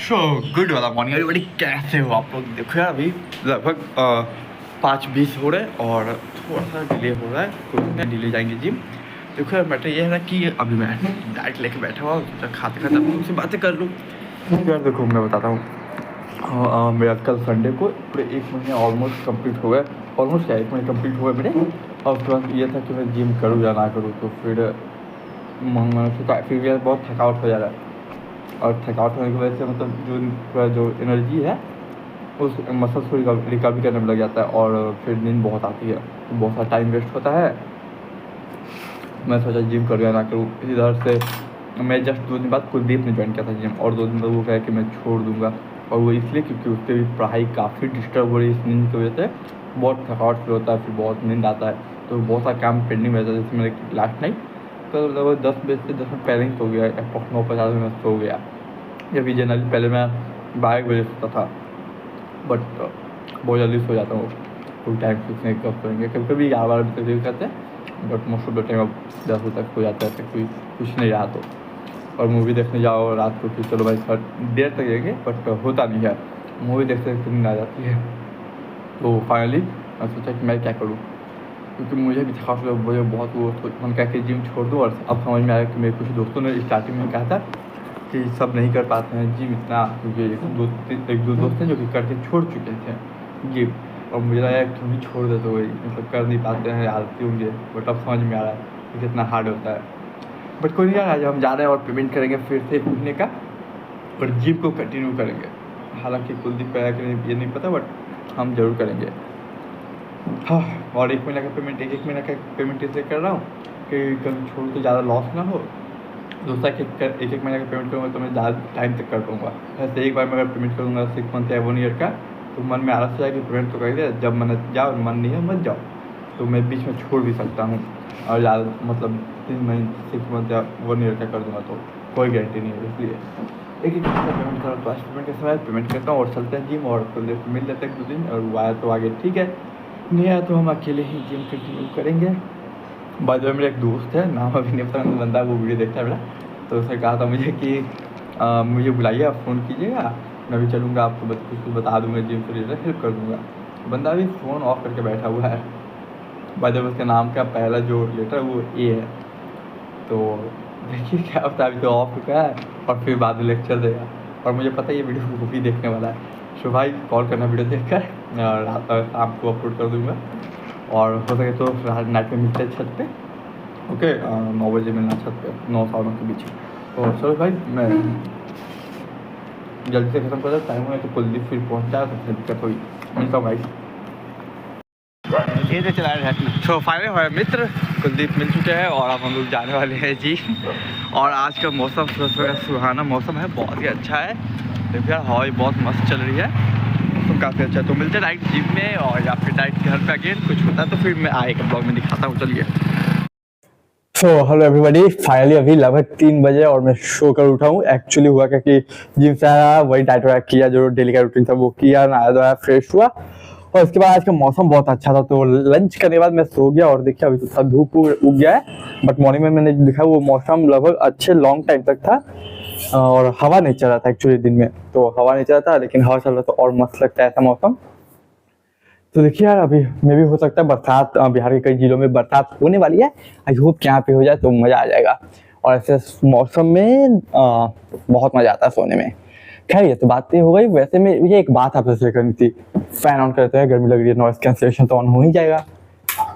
Show good वाला morning अभी बड़ी कैसे हो आप लोग। देखो यार अभी लगभग 5:20 हो रहे हैं और थोड़ा सा डिले हो रहा है, कोई नहीं डिले जाएंगे जिम। देखो यार मैटर ये है ना कि अभी मैं डाइट लेके बैठा हुआ तो खाते खाते आप उनसे बातें कर लूँ। यार देखो मैं बताता हूँ, मेरा कल संडे को पूरे 1 महीने ऑलमोस्ट कंप्लीट हो गए। ऑलमोस्ट क्या 1 महीने कंप्लीट हुए मेरे। और उसके बाद ये था कि मैं जिम करूँ या ना करूँ, तो फिर फिर बहुत थकावट हो जा रहा है। और थकावट होने की वजह से मतलब पूरा जो एनर्जी है उस मसल्स को रिकवरी करने में लग जाता है और फिर नींद बहुत आती है, तो बहुत सारा टाइम वेस्ट होता है। मैं सोचा जिम करूँ या ना करूँ। इधर से मैं जस्ट 2 दिन बाद कुलदीप ने ज्वाइन किया था जिम, और 2 दिन बाद वो कहा कि मैं छोड़ दूँगा। और वो इसलिए क्योंकि उससे भी पढ़ाई काफ़ी डिस्टर्ब हो रही है इस नींद की वजह से। बहुत थकावट फील होता है, फिर बहुत नींद आता है, तो बहुत सारा काम पेंडिंग रहता है। जैसे मेरे लास्ट नाइट तो लगभग 10 बजे से 10 मिनट पहले ही सो गया, अप्रॉक्स 9:50 में सो गया। जबकि जनरली पहले मैं 12 बजे सोता था, बट बहुत जल्दी सो जाता हूँ। कोई टाइम फिक्स नहीं कब सोएंगे, कभी कभी 11 बजे तक भी करते हैं, but most of the time अब 10 बजे तक सो जाता है, कोई कुछ नहीं रहा तो। और मूवी देखने जाओ रात को कि चलो भाई थोड़ा देर तक जाएंगे, बट होता नहीं है। मूवी देखते देखते नींद आ जाती है। तो फाइनली मैं सोचा कि मैं क्या करूँ, क्योंकि मुझे भी खास मुझे बहुत वो मन कहा कि जिम छोड़ दूँ। और अब समझ में आया कि मेरे कुछ दोस्तों ने स्टार्टिंग में कहा था कि सब नहीं कर पाते हैं जिम इतना, क्योंकि एक दो दोस्त हैं जो कि करके छोड़ चुके थे जिम। और मुझे लगा कि तुम भी छोड़ दे तो वही मतलब कर नहीं पाते हैं, आलती होंगे। बट अब समझ में आ रहा है कि कितना हार्ड होता है। बट कोई नहीं यार, आज हम जा रहे हैं और पेमेंट करेंगे फिर से 1 महीने का, और जिम को कंटिन्यू करेंगे। हालांकि कुलदीप का कि ये नहीं पता, बट हम जरूर करेंगे। हाँ, और 1 महीने का पेमेंट एक महीने का पेमेंट इसलिए कर रहा हूँ कि कभी छोड़ तो ज़्यादा लॉस ना हो। दूसरा कि एक महीने का पेमेंट करूँगा तो मैं ज़्यादा टाइम तक कर पाऊँगा। ऐसे एक बार मैं अगर पेमेंट करूँगा 6 मंथ या 1 ईयर का, तो मन में आलस जाए कि पेमेंट तो कर दे, जब मन जाओ मन नहीं है मत जाओ। तो मैं बीच में छोड़ भी सकता हूँ, और ज़्यादा मतलब 3 महीने 6 मंथ या 1 ईयर का कर दूँगा तो कोई गारंटी नहीं है। इसलिए एक पेमेंट करो, तो पेमेंट के समय पेमेंट करता हूँ और चलते हैं जिम। और तो मिल लेते हैं 2 दिन, और वो आया तो आगे ठीक है, नहीं आया तो हम अकेले ही जिम कंटिन्यू करेंगे। बाद में मेरा एक दोस्त है, नाम अभी नहीं पता, बंदा वो वीडियो देखता है मेरा, तो उसने कहा था मुझे कि मुझे बुलाइए, आप फ़ोन कीजिएगा, मैं भी चलूँगा, आपको कुछ बता दूँगा, जिम से रिलेटेड हेल्प कर दूँगा। बंदा अभी फ़ोन ऑफ करके बैठा हुआ है। बाद में उसके नाम का पहला जो लेटर वो ए है, तो देखिए क्या होता है। अभी तो ऑफ चुका है और फिर बाद में लेक्चर देगा, और मुझे पता है ये वीडियो वो भी देखने वाला है। सो भाई कॉल करना वीडियो देख कर, रात शाम को अपलोड कर दूँगा। और हो सके तो नाइट में मिलते हैं छत पे, ओके। 9 बजे मिलना छत पे, 9 के बीच। तो चलो भाई मैं जल्दी से खत्म कर देता, टाइम हुआ तो कुलदीप फिर पहुँच जाए तो फिर दिक्कत हुई। मिलता हूँ भाई। ये तो चला रहा है। तो फाइनली हमारे मित्र कुलदीप मिल चुके हैं और अब हम लोग जाने वाले हैं जी। और आज का मौसम सुबह सुहाना मौसम है, बहुत ही अच्छा है। देखो यार हवा भी बहुत मस्त चल रही है, तो काफ़ी अच्छा। तो मिलते हैं डायरेक्ट जिम में, और या फिर डायरेक्ट घर पे अगेन कुछ होता है तो फिर मैं आएगा ब्लॉग में दिखाता हूँ। चलिए। सो हेलो एवरीबॉडी, फाइनली अभी लगभग 3 बजे और मैं सो कर उठा हूँ। एक्चुअली हुआ क्या कि जिम से आया, वही डाइट वगैरह किया, जो डेली का रूटीन था वो किया, नहाया धोया, फ्रेश हुआ। और उसके बाद आज का मौसम बहुत अच्छा था, तो लंच करने के बाद मैं सो गया। और देखिए अभी तो सब धूप उग गया है, बट मॉर्निंग में मैंने देखा वो मौसम लगभग अच्छे लॉन्ग टाइम तक था, और हवा नहीं चल रहा था एक्चुअली दिन में। तो हवा नहीं चल रहा था, लेकिन हवा चल रहा था और मस्त लगता है ऐसा मौसम। तो देखिए यार अभी में भी हो सकता है बरसात, बिहार के कई जिलों में बरसात होने वाली है। आई होप कि यहाँ पे हो जाए तो मज़ा आ जाएगा। और ऐसे मौसम में बहुत मज़ा आता है सोने में। खैर ये तो बातें हो गई। वैसे में मुझे एक बात आपसे शेयर करनी थी। फैन ऑन करते हैं, गर्मी लग रही है, नॉइस कैंसलेशन तो ऑन हो ही जाएगा।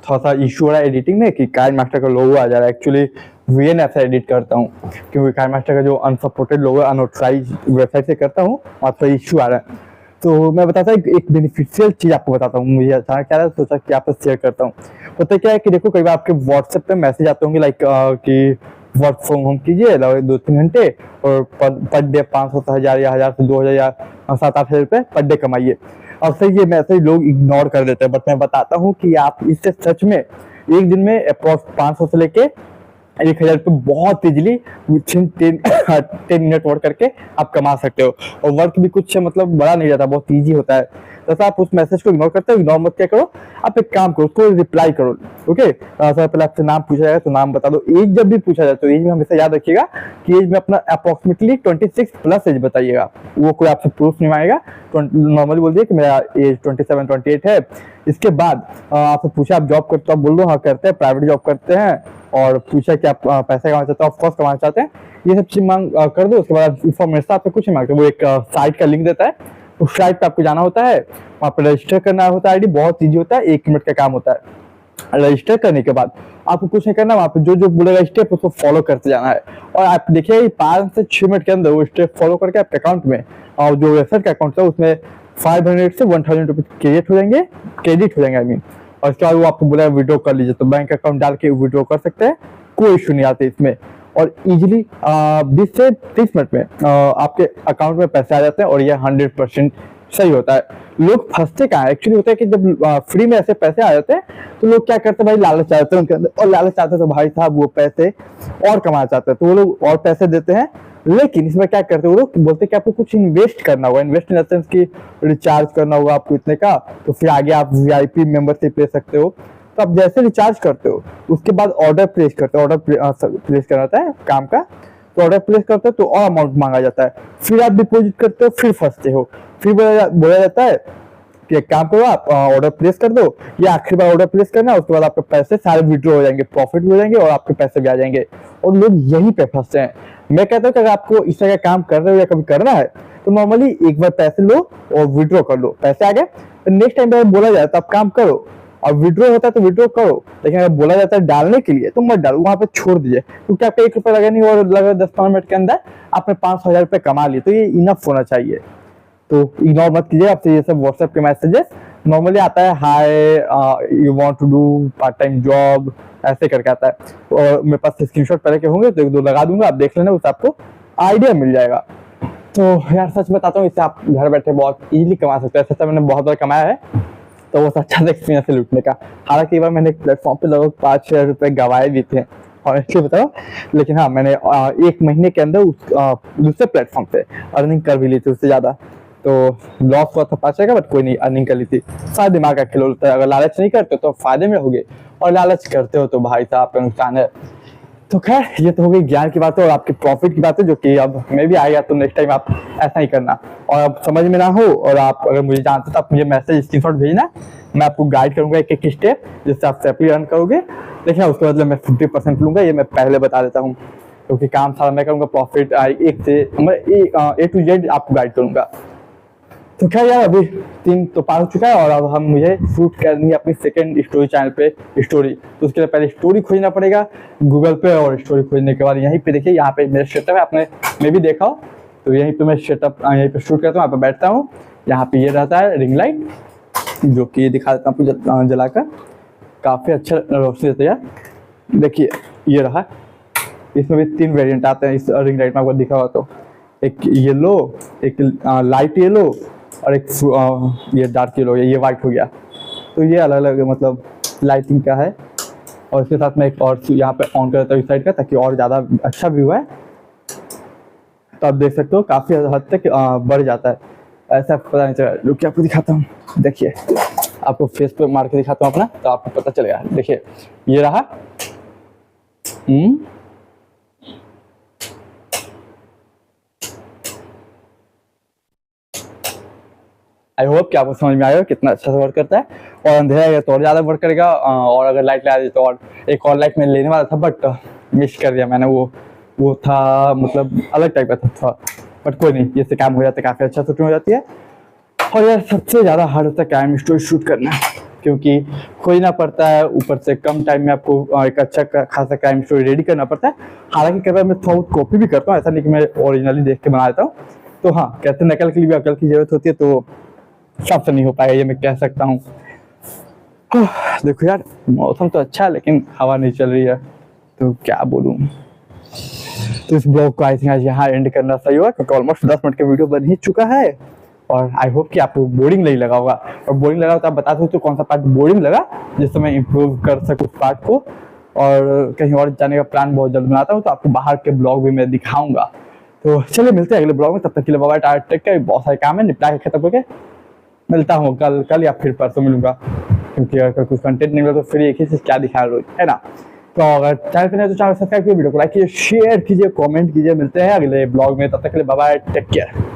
थोड़ा सा इशू हो रहा है एडिटिंग में कि काइन मास्टर का लोगो आ जा रहा है। एक्चुअली वीएन ऐप से एडिट करता हूँ, क्योंकि काइन मास्टर का जो अनसपोर्टेड लोगो अनऑथराइज वेबसाइट से करता हूँ, वहाँ पर इशू आ रहा है। तो मैं बताता हूँ एक बेनिफिशियल चीज़ आपको बताता हूँ। मुझे अचानक क्या सोचा कि आपसे शेयर करता हूँ। होता क्या है कि देखो कई बार आपके व्हाट्सएप पे मैसेज आते होंगे लाइक कि वर्क फ्रॉम होम कीजिए 2-3 घंटे, और पर डे 500 से 1000 या 1000 से 2000 या 7-8 हज़ार रुपये पर डे कमाइए। अक्सर ये मैसेज लोग इग्नोर कर देते हैं, बट मैं बताता हूँ कि आप इससे सच में एक दिन में अप्रॉक्स 500 से लेके 1000 रुपये बहुत इजीली विथिन 10 मिनट वर्क करके आप कमा सकते हो। और वर्क भी कुछ मतलब बड़ा नहीं रहता, बहुत ईजी होता है। जैसा आप उस मैसेज को इग्नोर करते हो, इग्नोर मत क्या करो, आप एक काम करो, उसको रिप्लाई करो। ओके, सर पहले आपसे नाम पूछा जाएगा तो नाम बता दो। एज जब भी पूछा जाए तो एज में हमेशा याद रखिएगा कि एज में अपना अप्रोक्सीमेटली 26 प्लस एज बताइएगा, वो कोई आपसे प्रूफ नहीं मांगेगा। नॉर्मली बोल दिए कि मेरा एज 27 28 है। इसके बाद आपसे पूछा आप जॉब करते हो, आप बोल दो हाँ करते हैं, प्राइवेट जॉब करते हैं, और पूछा कि आप पैसा कमाना चाहते हो, ऑफकोर्स कमाना चाहते हैं, ये सब चीज मांग कर दो। उसके बाद इन्फॉर्मेशन आपसे कुछ नहीं मांगते, वो एक साइट का लिंक देता है, उस साइट पे आपको जाना होता है, वहाँ पे रजिस्टर करना होता है। आईडी बहुत ईजी होता है, 1 मिनट का काम होता है। रजिस्टर करने के बाद आपको कुछ नहीं करना, वहाँ पे जो जो बोलेगा स्टेप उसको फॉलो करते जाना है, और आप देखिए 5 से 6 मिनट के अंदर वो स्टेप फॉलो करके आपके अकाउंट में, और जो वेबसाइट का अकाउंट है उसमें 500 से 1000 रुपये क्रेडिट हो जाएंगे आई मीन। और इसके बाद वो आपको बोला विड्रॉ कर लीजिए, तो बैंक अकाउंट डाल के विड्रॉ कर सकते हैं, कोई इशू नहीं आते इसमें। और इजीली 20 से 30 मिनट में आपके अकाउंट में पैसे आ जाते हैं, और ये 100% सही होता है। लोग फंसते कहाँ एक्चुअली होता है कि जब फ्री में ऐसे पैसे आ जाते हैं तो लोग क्या करते हैं भाई, लालच आ जाते हैं उनके अंदर, और लालच आते हैं तो भाई साहब वो पैसे और कमाना चाहते हैं तो वो लोग और पैसे देते हैं। लेकिन इसमें क्या करते हैं वो लोग, बोलते हैं कि आपको कुछ इन्वेस्ट करना होगा, इन्वेस्ट इन द सेंस कि रिचार्ज करना होगा आपको इतने का, तो फिर आगे आप VIP मेंबरशिप ले सकते हो। तो आप जैसे रिचार्ज करते हो उसके बाद ऑर्डर प्लेस करते हो, ऑर्डर प्लेस करना होता है काम का, तो ऑर्डर प्लेस करते हो तो और अमाउंट मांगा जाता है, फिर आप डिपॉजिट करते हो, फिर फंसते हो, फिर बोला जाता है कि एक काम करो आप ऑर्डर प्लेस कर दो, ये आखिरी बार ऑर्डर प्लेस करना है, उसके बाद आपके पैसे सारे विड्रॉ हो जाएंगे, प्रॉफिट हो जाएंगे और आपके पैसे भी आ जाएंगे। और लोग यहीं पे फंसते हैं। मैं कहता हूँ कि अगर आपको इस तरह का काम कर रहे हो या कभी करना है तो नॉर्मली एक बार पैसे लो और विड्रॉ कर लो, पैसे आ गए तो नेक्स्ट टाइम पे बोला जाए तो आप काम करो, और विड्रॉ होता है तो विड्रॉ करो। लेकिन अगर बोला जाता है डालने के लिए तो मत डालो, वहां पे छोड़ दीजिए, क्योंकि आपका 1 रुपया लगा नहीं और लगा 10-15 मिनट के अंदर आपने 500,000 रुपये कमा लिए, तो ये इनफ होना चाहिए। तो इग्नोर मत कीजिए, आपसे ये सब व्हाट्सएप के मैसेजेस नॉर्मली आता है, hi you want to do part time job, ऐसे करके आता है। और मेरे पास स्क्रीनशॉट पहले के होंगे तो 1-2 लगा दूंगा, आप देख लेना, उससे आपको आइडिया मिल जाएगा। तो यार सच बताता हूँ, इससे आप घर बैठे बहुत इजीली कमा सकते हैं। ऐसा मैंने बहुत बार कमाया है, तो वो अच्छा एक्सपीरियंस है लूटने का। हालांकि एक बार मैंने एक प्लेटफॉर्म पे लगभग 5,000 रुपये गंवाए भी थे, ऑनेस्टली बताओ। लेकिन हाँ, मैंने 1 महीने के अंदर दूसरे प्लेटफॉर्म पे अर्निंग कर भी ली थी उससे ज़्यादा। तो लॉस हुआ था 5,000 का, बट कोई नहीं, अर्निंग कर ली थी। सारा दिमाग का खेल होता है, अगर लालच नहीं करते तो फायदे में रहोगे, और लालच करते हो तो भाई साहब आपका नुकसान है। तो खैर ये तो हो गई ज्ञान की बात है और आपके प्रॉफिट की बात है, जो कि अब मैं भी आएगा तो नेक्स्ट टाइम आप ऐसा ही करना। और अब समझ में ना हो और आप अगर मुझे जानते हो तो आप मुझे मैसेज स्क्रीनशॉट भेजना, मैं आपको गाइड करूंगा एक एक स्टेप जिससे आप सेफली अर्न करोगे। देखिए उसके बदले मैं 50% लूंगा, ये मैं पहले बता देता हूँ, क्योंकि काम सारा मैं करूँगा, प्रॉफिट एक से A to Z आपको गाइड करूंगा। तो क्या यार, अभी 3 तो पार हो चुका है और अब हम मुझे शूट करनी है अपनी सेकंड स्टोरी चैनल पे स्टोरी। तो उसके लिए पहले स्टोरी खोजना पड़ेगा गूगल पे, और स्टोरी खोजने के बाद यहीं पे देखिए, यहाँ पे मेरा सेटअप है, आपने मैं भी देखा हो, तो यहीं पे मैं सेटअप यहीं पे शूट करता हूँ, यहाँ पे बैठता हूँ। यहाँ पे ये रहता है रिंग लाइट, जो कि दिखा देता हूँ आपको जलाकर, काफ़ी अच्छा रोशनी देता है यार। देखिए ये रहा, इसमें भी 3 वेरियंट आते हैं इस रिंग लाइट में, आपको दिखा हुआ तो, एक येलो, एक लाइट येलो, और एक ये डार्क येलो, ये वाइट हो गया। तो ये अलग अलग मतलब लाइटिंग का है। और इसके साथ में एक और यहाँ पे ऑन कर देता हूँ इस साइड का, ताकि और ज़्यादा अच्छा व्यू है। तो आप देख सकते हो काफ़ी हद तक बढ़ जाता है, ऐसा पता नहीं चला। रुक के आपको दिखाता हूँ, देखिए आपको फेस पे मार के दिखाता हूँ अपना, तो आपको पता चलेगा। देखिए ये रहा, आई होप कि आपको समझ में आएगा कितना अच्छा से वर्क करता है। और अंधेरा है तो और ज़्यादा वर्क करेगा, और अगर लाइट लगा दी तो और एक और लाइट मैं लेने वाला था, बट मिस कर दिया मैंने। वो था मतलब अलग टाइप का था, बट कोई नहीं, इससे काम हो जाता है, काफ़ी अच्छा शूटिंग हो जाती है। और यार सबसे ज़्यादा हार्ड होता है क्राइम स्टोरी शूट करना, क्योंकि खोजना पड़ता है, ऊपर से कम टाइम में आपको एक अच्छा खासा क्राइम स्टोरी रेडी करना पड़ता है। हालांकि कई बार मैं थोड़ा कॉपी भी करता हूँ, ऐसा नहीं कि मैं ओरिजिनली देख के बना देता हूँ। तो हाँ, कहते नकल के लिए भी अकल की जरूरत होती है, तो सबसे नहीं हो पाएगा ये मैं कह सकता हूँ। देखो यार मौसम तो अच्छा है, लेकिन हवा नहीं चल रही है, तो क्या बोलूँ। तो इस ब्लॉग को आई थिंक आज यहाँ एंड करना सही होगा, क्योंकि ऑलमोस्ट 10 मिनट का वीडियो बन ही चुका है। और आई होप कि आपको बोरिंग नहीं लगा होगा, और बोरिंग लगा तो आप बता सकते हो कौन सा पार्ट बोरिंग लगा, जिससे मैं इम्प्रूव कर सकूँ उस पार्ट को। और कहीं और जाने का प्लान बहुत जल्द बनाता हूँ, तो आपको बाहर के ब्लॉग भी मैं दिखाऊंगा। तो चलिए मिलते हैं अगले ब्लॉग में, तब तक के लिए bye bye, tata take care. बहुत सारे काम है, निपटा के खत्म करके मिलता हूँ कल या फिर परसों मिलूंगा, क्योंकि अगर कुछ कंटेंट नहीं मिला तो फिर एक ही चीज़ क्या दिखा रोज, है ना। तो अगर चैनल पे नहीं तो चैनल सब्सक्राइब कीजिए, वीडियो को लाइक कीजिए, शेयर कीजिए, कमेंट कीजिए। मिलते हैं अगले ब्लॉग में, तब तक के लिए बाय बाय, टेक केयर।